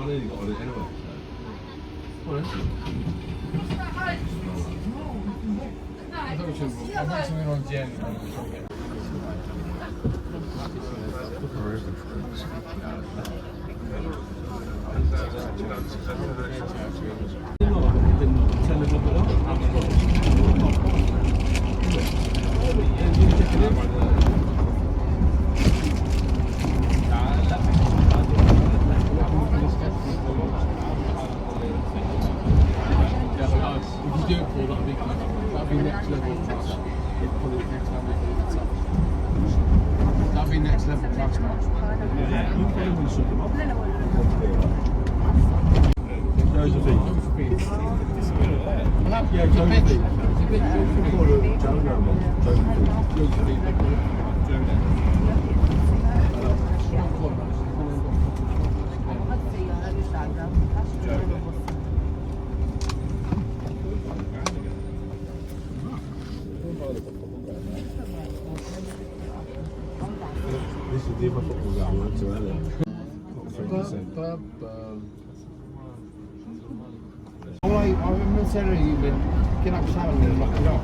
nearly got on it anyway. So. Well, that'd be next level class. That'd be next level class now. Josephine. Yeah, Josephine. This is the other football guy we went to earlier. I remember saying you've been getting up shouting and knocking off.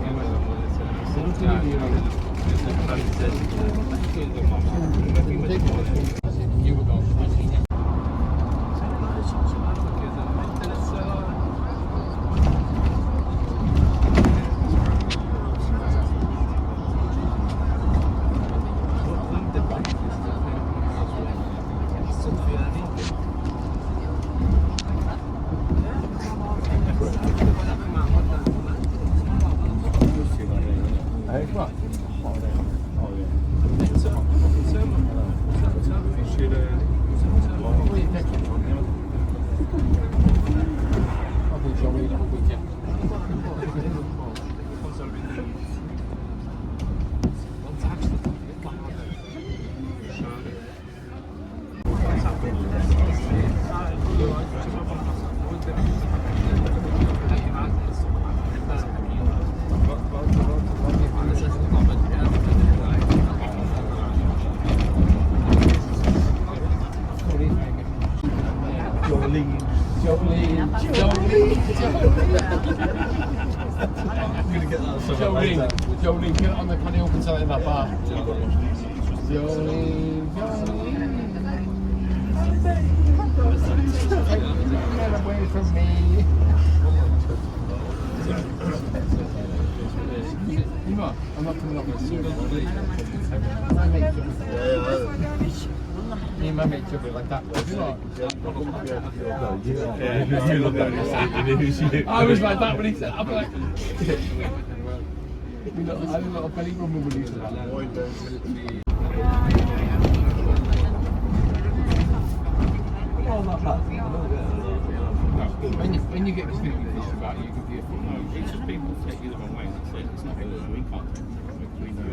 You were going. Jolene, get on the can you open something in that bar? Jolene. Get away from me. You know, I'm not coming up with me and my mate took it like that. I was like that when he said, I'm like, I had a lot of belly problem when he said that. When you get this thing about you can be a football. It's just people take you the wrong way. It's not we can't.